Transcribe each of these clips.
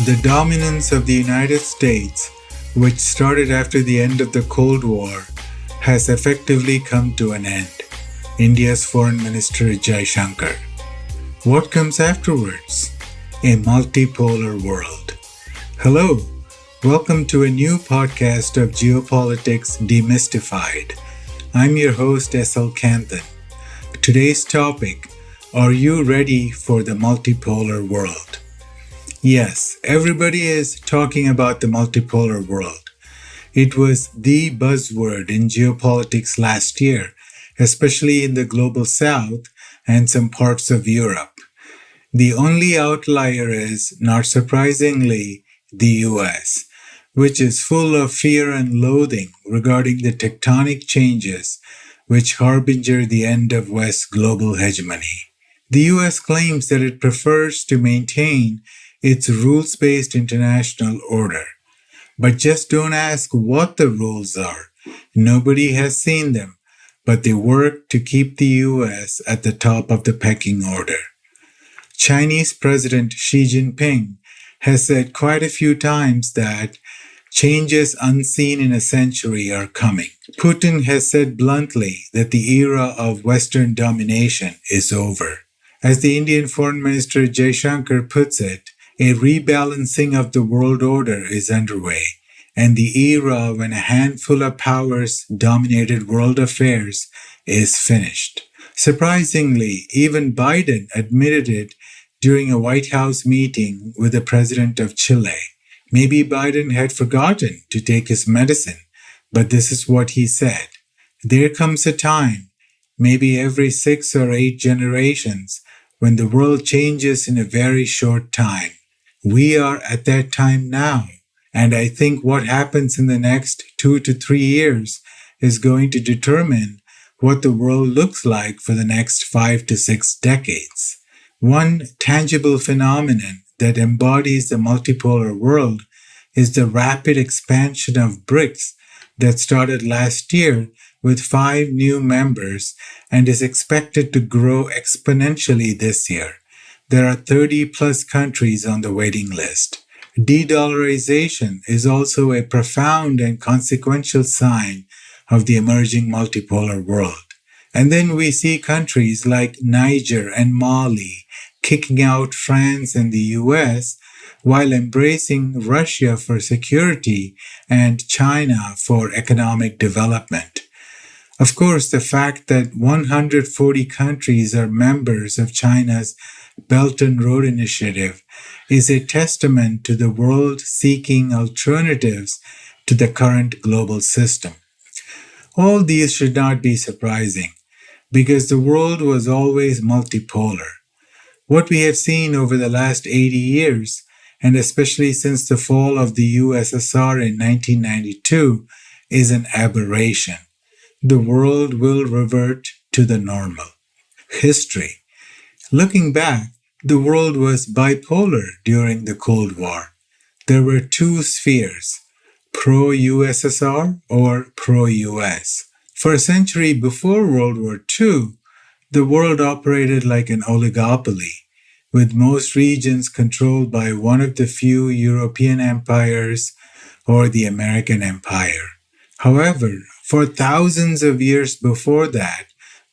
The dominance of the United States, which started after the end of the Cold War, has effectively come to an end. India's Foreign Minister Jaishankar. What comes afterwards? A multipolar world. Hello, welcome to a new podcast of Geopolitics Demystified. I'm your host S.L. Kanthan. Today's topic, are you ready for the multipolar world? Yes, everybody is talking about the multipolar world. It was the buzzword in geopolitics last year, especially in the global south and some parts of Europe. The only outlier is, not surprisingly, the US, which is full of fear and loathing regarding the tectonic changes which harbinger the end of West's global hegemony. The US claims that it prefers to maintain its rules-based international order. But just don't ask what the rules are. Nobody has seen them, but they work to keep the US at the top of the pecking order. Chinese President Xi Jinping has said quite a few times that changes unseen in a century are coming. Putin has said bluntly that the era of Western domination is over. As the Indian Foreign Minister Jaishankar puts it, a rebalancing of the world order is underway, and the era when a handful of powers dominated world affairs is finished. Surprisingly, even Biden admitted it during a White House meeting with the president of Chile. Maybe Biden had forgotten to take his medicine, but this is what he said. There comes a time, maybe every 6 or 8 generations, when the world changes in a very short time. We are at that time now, and I think what happens in the next 2 to 3 years is going to determine what the world looks like for the next 5 to 6 decades. One tangible phenomenon that embodies the multipolar world is the rapid expansion of BRICS that started last year with 5 new members and is expected to grow exponentially this year. There are 30 plus countries on the waiting list. De-dollarization is also a profound and consequential sign of the emerging multipolar world. And then we see countries like Niger and Mali kicking out France and the US while embracing Russia for security and China for economic development. Of course, the fact that 140 countries are members of China's Belt and Road Initiative is a testament to the world seeking alternatives to the current global system. All these should not be surprising, because the world was always multipolar. What we have seen over the last 80 years, and especially since the fall of the USSR in 1992, is an aberration. The world will revert to the normal. History. Looking back, the world was bipolar during the Cold War. There were 2 spheres, pro-USSR or pro-US. For a century before World War II, the world operated like an oligopoly, with most regions controlled by one of the few European empires or the American Empire. However, for thousands of years before that,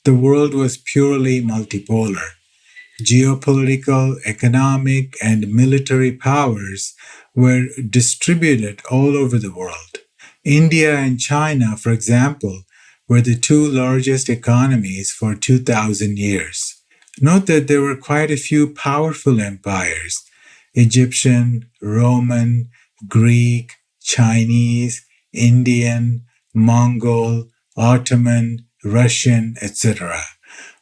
the world was purely multipolar. Geopolitical, economic, and military powers were distributed all over the world. India and China, for example, were the 2 largest economies for 2,000 years. Note that there were quite a few powerful empires: Egyptian, Roman, Greek, Chinese, Indian, Mongol, Ottoman, Russian, etc.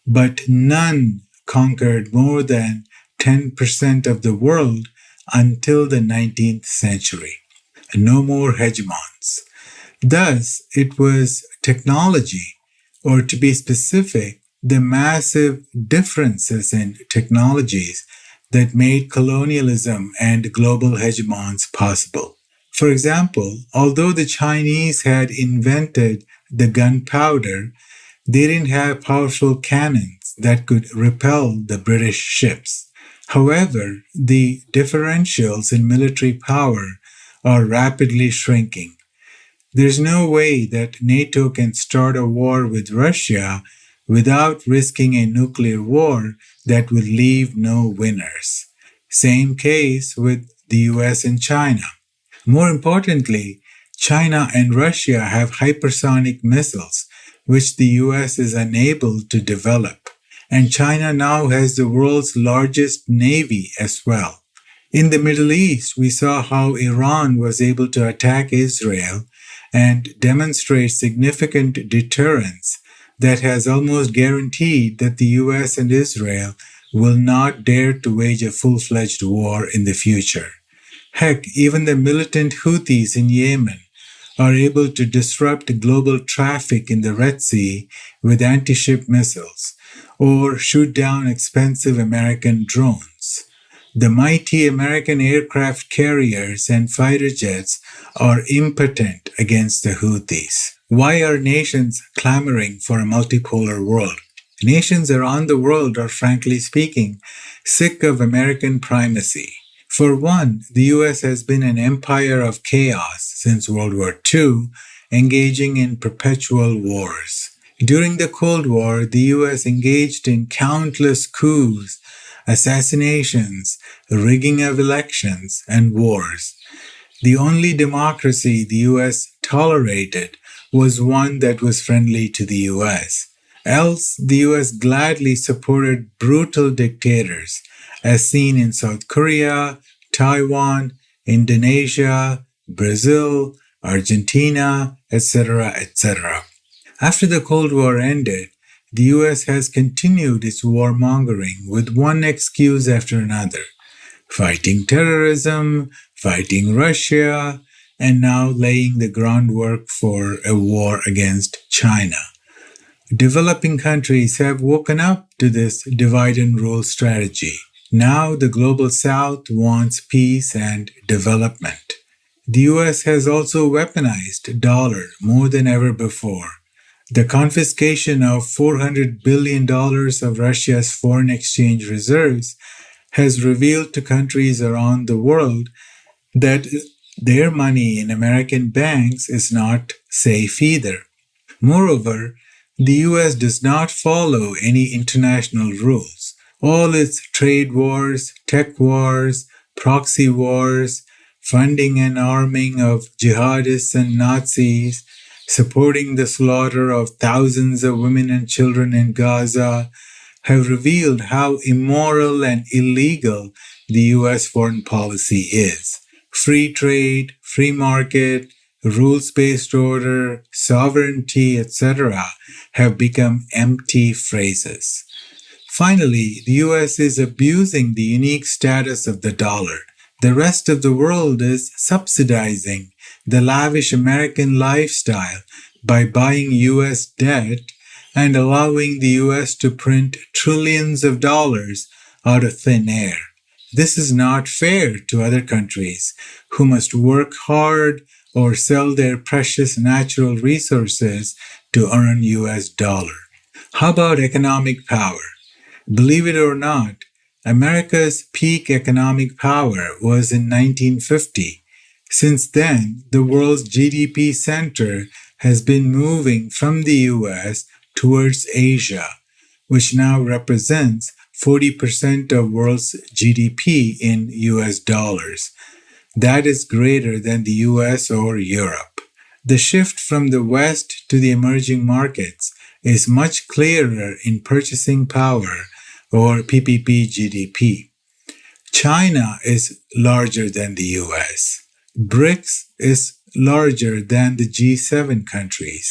But none conquered more than 10% of the world until the 19th century. No more hegemons. Thus, it was technology, or to be specific, the massive differences in technologies that made colonialism and global hegemons possible. For example, although the Chinese had invented the gunpowder, they didn't have powerful cannons that could repel the British ships. However, the differentials in military power are rapidly shrinking. There's no way that NATO can start a war with Russia without risking a nuclear war that will leave no winners. Same case with the US and China. More importantly, China and Russia have hypersonic missiles, which the US is unable to develop. And China now has the world's largest navy as well. In the Middle East, we saw how Iran was able to attack Israel and demonstrate significant deterrence that has almost guaranteed that the US and Israel will not dare to wage a full-fledged war in the future. Heck, even the militant Houthis in Yemen are able to disrupt global traffic in the Red Sea with anti-ship missiles or shoot down expensive American drones. The mighty American aircraft carriers and fighter jets are impotent against the Houthis. Why are nations clamoring for a multipolar world? Nations around the world are, frankly speaking, sick of American primacy. For one, the US has been an empire of chaos since World War II, engaging in perpetual wars. During the Cold War, the US engaged in countless coups, assassinations, rigging of elections, and wars. The only democracy the US tolerated was one that was friendly to the US. Else, the US gladly supported brutal dictators, as seen in South Korea, Taiwan, Indonesia, Brazil, Argentina, etc., etc. After the Cold War ended, the US has continued its warmongering with one excuse after another: fighting terrorism, fighting Russia, and now laying the groundwork for a war against China. Developing countries have woken up to this divide and rule strategy. Now the global South wants peace and development. The US has also weaponized dollar more than ever before. The confiscation of $400 billion of Russia's foreign exchange reserves has revealed to countries around the world that their money in American banks is not safe either. Moreover, the US does not follow any international rules. All its trade wars, tech wars, proxy wars, funding and arming of jihadists and Nazis, supporting the slaughter of thousands of women and children in Gaza, have revealed how immoral and illegal the US foreign policy is. Free trade, free market, rules-based order, sovereignty, etc. have become empty phrases. Finally, the US is abusing the unique status of the dollar. The rest of the world is subsidizing the lavish American lifestyle by buying US debt and allowing the US to print trillions of dollars out of thin air. This is not fair to other countries who must work hard or sell their precious natural resources to earn US dollar. How about economic power? Believe it or not, America's peak economic power was in 1950. Since then, the world's GDP center has been moving from the US towards Asia, which now represents 40% of world's GDP in US dollars. That is greater than the US or Europe. The shift from the West to the emerging markets is much clearer in purchasing power, or PPP GDP. China is larger than the US. BRICS is larger than the G7 countries.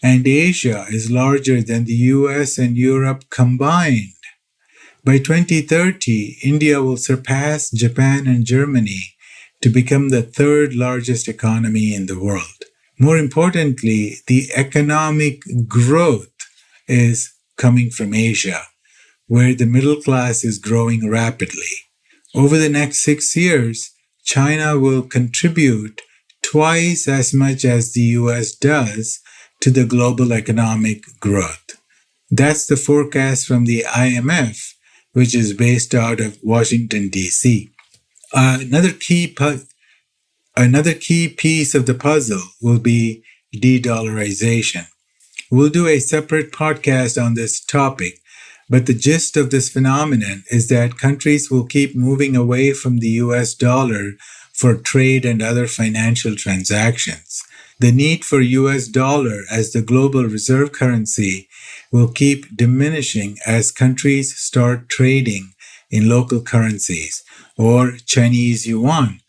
And Asia is larger than the US and Europe combined. By 2030, India will surpass Japan and Germany to become the third largest economy in the world. More importantly, the economic growth is coming from Asia, where the middle class is growing rapidly. Over the next 6 years, China will contribute twice as much as the US does to the global economic growth. That's the forecast from the IMF which is based out of Washington, D.C. Another key piece of the puzzle will be de-dollarization. We'll do a separate podcast on this topic, but the gist of this phenomenon is that countries will keep moving away from the US dollar for trade and other financial transactions. The need for US dollar as the global reserve currency will keep diminishing as countries start trading in local currencies or Chinese yuan,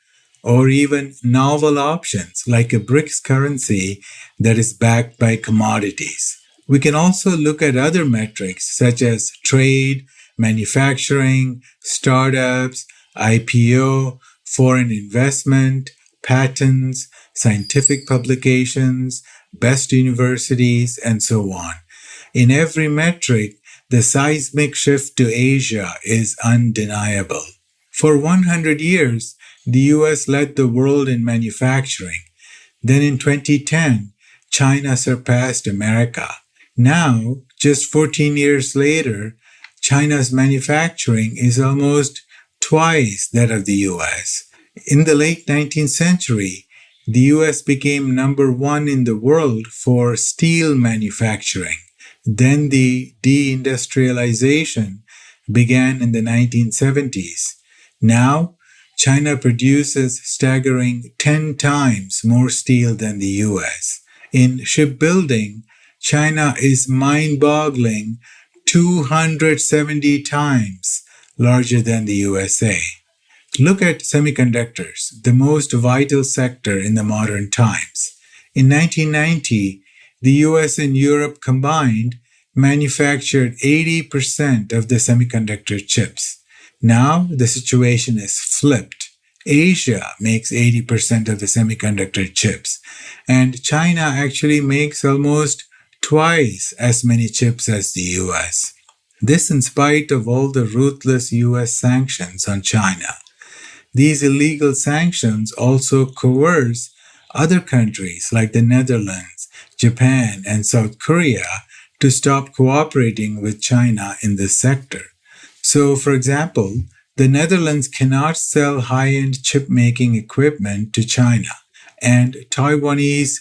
or even novel options like a BRICS currency that is backed by commodities. We can also look at other metrics such as trade, manufacturing, startups, IPO, foreign investment, patents, scientific publications, best universities, and so on. In every metric, the seismic shift to Asia is undeniable. For 100 years, the US led the world in manufacturing. Then in 2010, China surpassed America. Now, just 14 years later, China's manufacturing is almost twice that of the US. In the late 19th century, the US became number one in the world for steel manufacturing. Then the deindustrialization began in the 1970s. Now, China produces staggering 10 times more steel than the US. In shipbuilding, China is mind-boggling 270 times larger than the USA. Look at semiconductors, the most vital sector in the modern times. In 1990, the US and Europe combined manufactured 80% of the semiconductor chips. Now the situation is flipped. Asia makes 80% of the semiconductor chips, and China actually makes almost twice as many chips as the US. This in spite of all the ruthless US sanctions on China. These illegal sanctions also coerce other countries like the Netherlands, Japan, and South Korea to stop cooperating with China in this sector. So, for example, the Netherlands cannot sell high-end chip-making equipment to China, and Taiwanese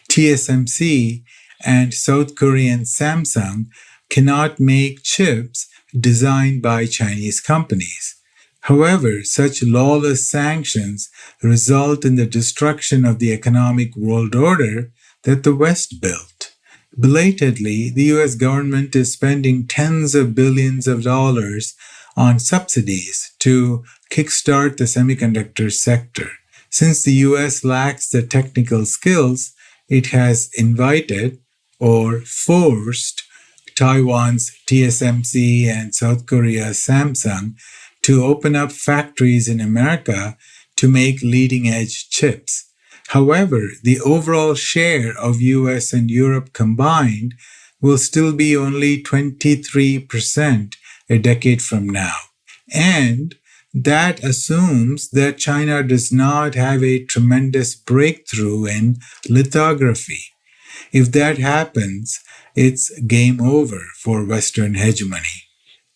TSMC and South Korean Samsung cannot make chips designed by Chinese companies. However, such lawless sanctions result in the destruction of the economic world order that the West built. Belatedly, the US government is spending tens of billions of dollars on subsidies to kickstart the semiconductor sector. Since the US lacks the technical skills, it has invited or forced Taiwan's TSMC and South Korea's Samsung to open up factories in America to make leading-edge chips. However, the overall share of US and Europe combined will still be only 23% a decade from now. And that assumes that China does not have a tremendous breakthrough in lithography. If that happens, it's game over for Western hegemony.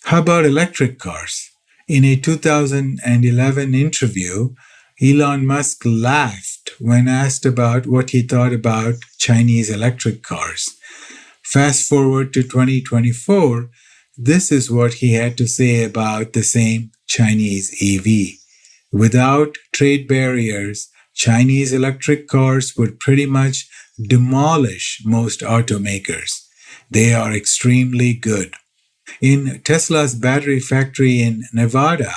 How about electric cars? In a 2011 interview, Elon Musk laughed when asked about what he thought about Chinese electric cars. Fast forward to 2024, this is what he had to say about the same Chinese EV. Without trade barriers, Chinese electric cars would pretty much demolish most automakers. They are extremely good. In Tesla's battery factory in Nevada,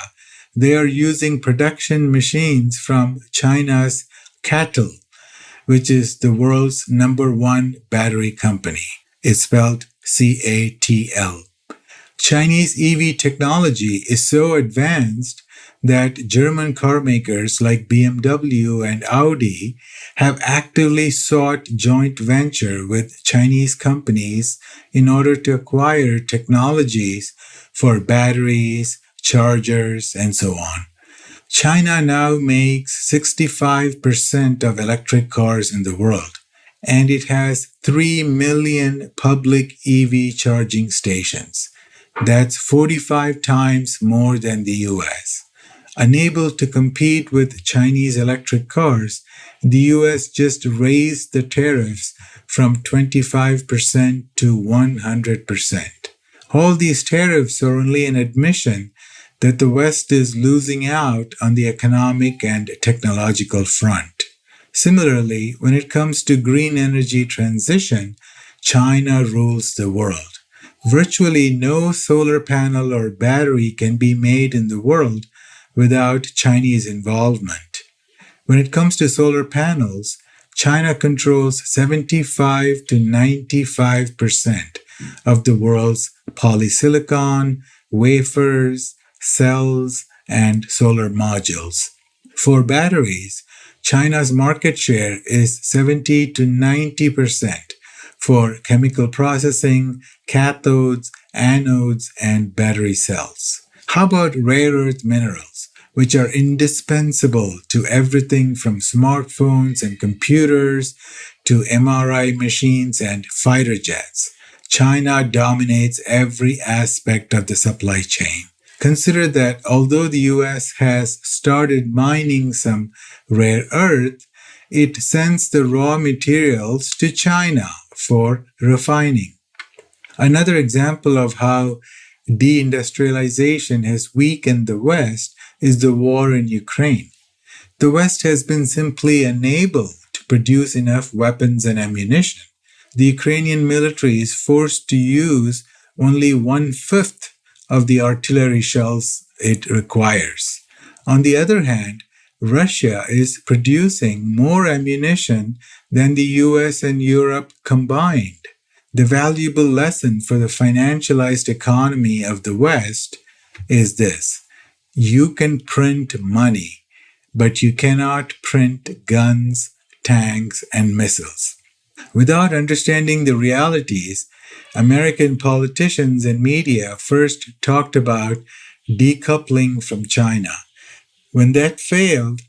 they are using production machines from China's CATL, which is the world's number one battery company. It's spelled CATL. Chinese EV technology is so advanced that German car makers like BMW and Audi have actively sought joint venture with Chinese companies in order to acquire technologies for batteries, chargers, and so on. China now makes 65% of electric cars in the world, and it has 3 million public EV charging stations. That's 45 times more than the US. Unable to compete with Chinese electric cars, the US just raised the tariffs from 25% to 100%. All these tariffs are only an admission that the West is losing out on the economic and technological front. Similarly, when it comes to green energy transition, China rules the world. Virtually no solar panel or battery can be made in the world without Chinese involvement. When it comes to solar panels, China controls 75 to 95% of the world's polysilicon, wafers, cells, and solar modules. For batteries, China's market share is 70 to 90% for chemical processing, cathodes, anodes, and battery cells. How about rare earth minerals, which are indispensable to everything from smartphones and computers to MRI machines and fighter jets? China dominates every aspect of the supply chain. Consider that although the US has started mining some rare earth, it sends the raw materials to China for refining. Another example of how deindustrialization has weakened the West is the war in Ukraine. The West has been simply unable to produce enough weapons and ammunition. The Ukrainian military is forced to use only 1/5 of the artillery shells it requires. On the other hand, Russia is producing more ammunition than the US and Europe combined. The valuable lesson for the financialized economy of the West is this: you can print money, but you cannot print guns, tanks, and missiles. Without understanding the realities, American politicians and media first talked about decoupling from China. When that failed,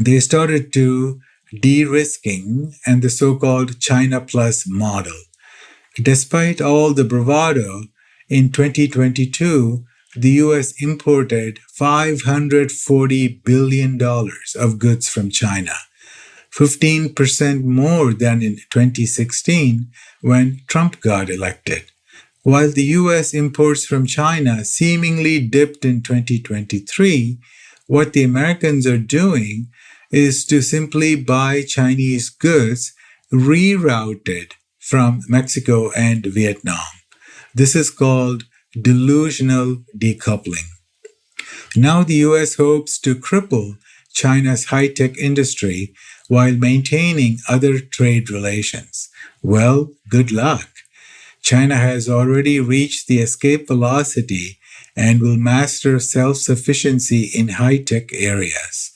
they started to de-risking and the so-called China Plus model. Despite all the bravado, in 2022, the US imported $540 billion of goods from China, 15% more than in 2016 when Trump got elected. While the US imports from China seemingly dipped in 2023, what the Americans are doing is to simply buy Chinese goods rerouted from Mexico and Vietnam. This is called delusional decoupling. Now the US hopes to cripple China's high-tech industry while maintaining other trade relations. Well, good luck. China has already reached the escape velocity and will master self-sufficiency in high-tech areas.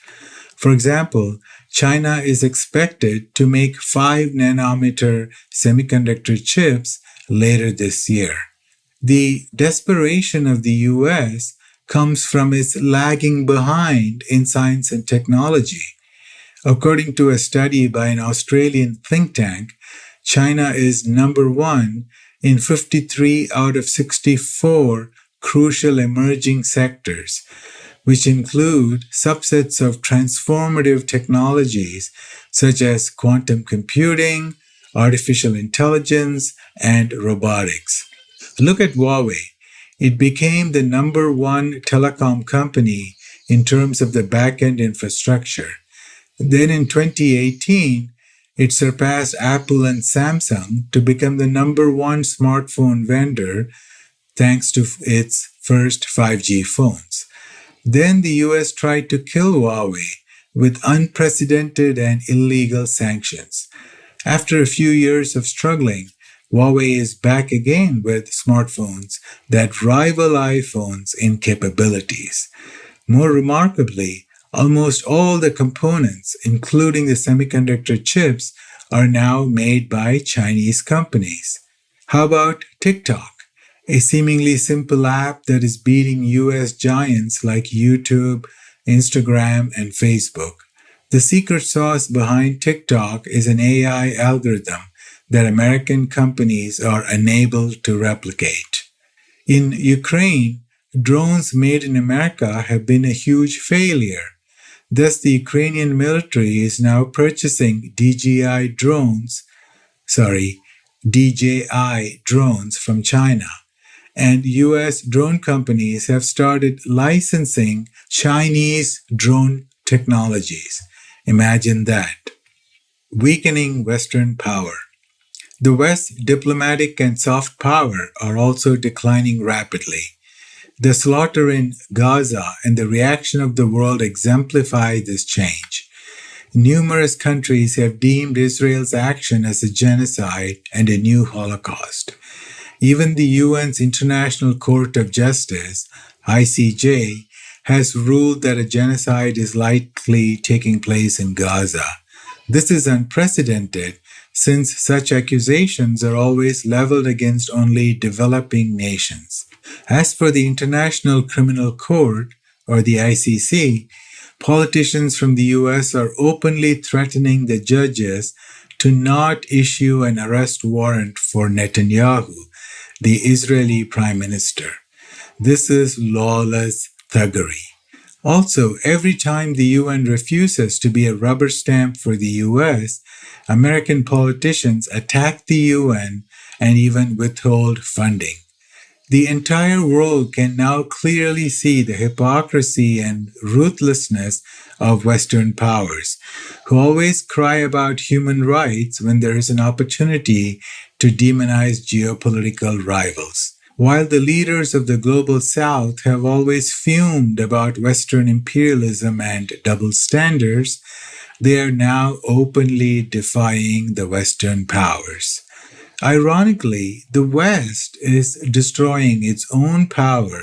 For example, China is expected to make 5-nanometer semiconductor chips later this year. The desperation of the US comes from its lagging behind in science and technology. According to a study by an Australian think tank, China is number one in 53 out of 64 crucial emerging sectors, which include subsets of transformative technologies such as quantum computing, artificial intelligence, and robotics. Look at Huawei. It became the number one telecom company in terms of the back-end infrastructure. Then in 2018, it surpassed Apple and Samsung to become the number one smartphone vendor thanks to its first 5G phones. Then the US tried to kill Huawei with unprecedented and illegal sanctions. After a few years of struggling, Huawei is back again with smartphones that rival iPhones in capabilities. More remarkably, almost all the components, including the semiconductor chips, are now made by Chinese companies. How about TikTok, a seemingly simple app that is beating US giants like YouTube, Instagram, and Facebook? The secret sauce behind TikTok is an AI algorithm that American companies are unable to replicate. In Ukraine, drones made in America have been a huge failure. Thus, the Ukrainian military is now purchasing DJI drones from China. And US drone companies have started licensing Chinese drone technologies. Imagine that. Weakening Western power. The West's diplomatic and soft power are also declining rapidly. The slaughter in Gaza and the reaction of the world exemplify this change. Numerous countries have deemed Israel's action as a genocide and a new Holocaust. Even the UN's International Court of Justice, ICJ, has ruled that a genocide is likely taking place in Gaza. This is unprecedented, since such accusations are always leveled against only developing nations. As for the International Criminal Court, or the ICC, politicians from the US are openly threatening the judges to not issue an arrest warrant for Netanyahu, the Israeli Prime Minister. This is lawless thuggery. Also, every time the UN refuses to be a rubber stamp for the US, American politicians attack the UN and even withhold funding. The entire world can now clearly see the hypocrisy and ruthlessness of Western powers, who always cry about human rights when there is an opportunity to demonize geopolitical rivals. While the leaders of the global South have always fumed about Western imperialism and double standards, they are now openly defying the Western powers. Ironically, the West is destroying its own power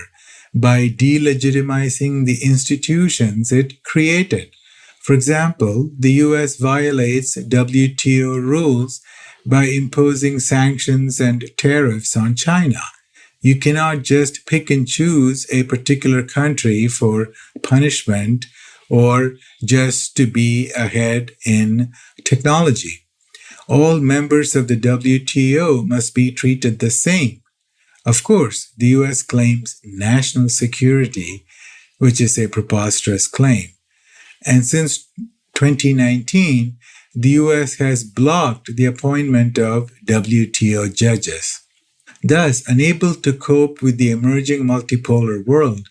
by delegitimizing the institutions it created. For example, the US violates WTO rules by imposing sanctions and tariffs on China. You cannot just pick and choose a particular country for punishment or just to be ahead in technology. All members of the WTO must be treated the same. Of course, the US claims national security, which is a preposterous claim. And since 2019, the US has blocked the appointment of WTO judges. Thus, unable to cope with the emerging multipolar world,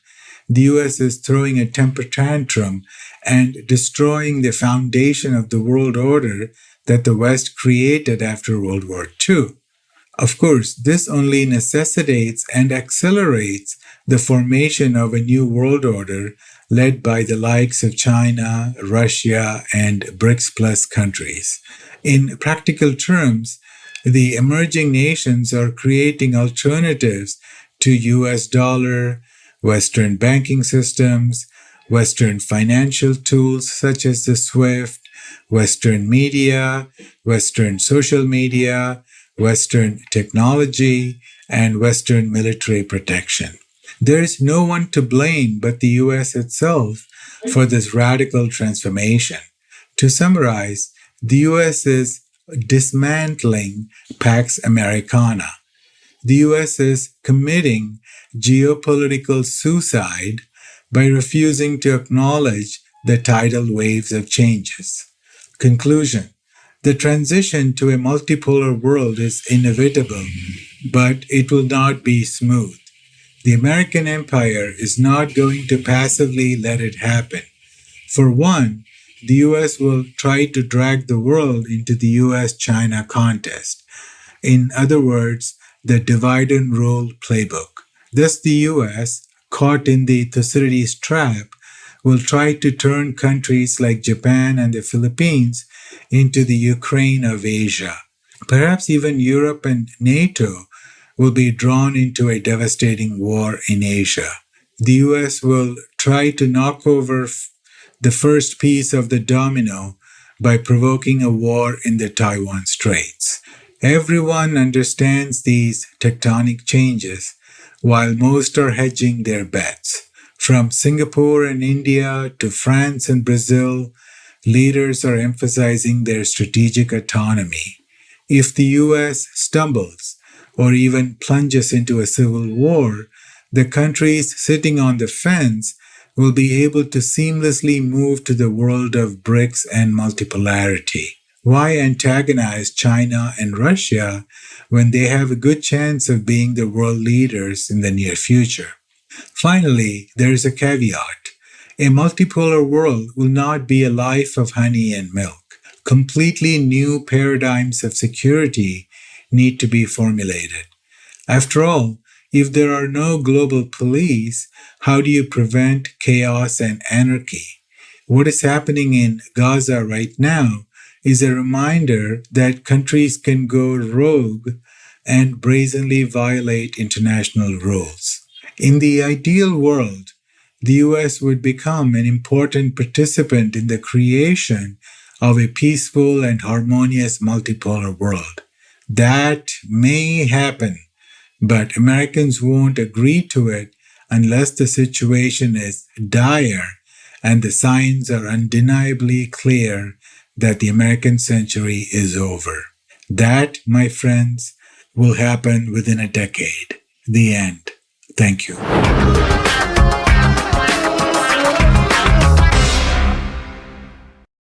the US is throwing a temper tantrum and destroying the foundation of the world order that the West created after World War II. Of course, this only necessitates and accelerates the formation of a new world order led by the likes of China, Russia, and BRICS plus countries. In practical terms, the emerging nations are creating alternatives to US dollar, Western banking systems, Western financial tools such as the SWIFT, Western media, Western social media, Western technology, and Western military protection. There is no one to blame but the US itself for this radical transformation. To summarize, the US is dismantling Pax Americana. The US is committing geopolitical suicide by refusing to acknowledge the tidal waves of changes. Conclusion: the transition to a multipolar world is inevitable, but it will not be smooth. The American empire is not going to passively let it happen. For one, the US will try to drag the world into the US-China contest. In other words, the divide and rule playbook. Thus, the US, caught in the Thucydides trap, will try to turn countries like Japan and the Philippines into the Ukraine of Asia. Perhaps even Europe and NATO will be drawn into a devastating war in Asia. The US will try to knock over the first piece of the domino by provoking a war in the Taiwan Straits. Everyone understands these tectonic changes, while most are hedging their bets. From Singapore and India to France and Brazil, leaders are emphasizing their strategic autonomy. If the US stumbles, or even plunges into a civil war, the countries sitting on the fence will be able to seamlessly move to the world of BRICS and multipolarity. Why antagonize China and Russia when they have a good chance of being the world leaders in the near future? Finally, there is a caveat. A multipolar world will not be a life of honey and milk. Completely new paradigms of security need to be formulated. After all, if there are no global police, how do you prevent chaos and anarchy? What is happening in Gaza right now is a reminder that countries can go rogue and brazenly violate international rules. In the ideal world, the US would become an important participant in the creation of a peaceful and harmonious multipolar world. That may happen, but Americans won't agree to it unless the situation is dire and the signs are undeniably clear that the American century is over. That, my friends, will happen within a decade. The end. Thank you.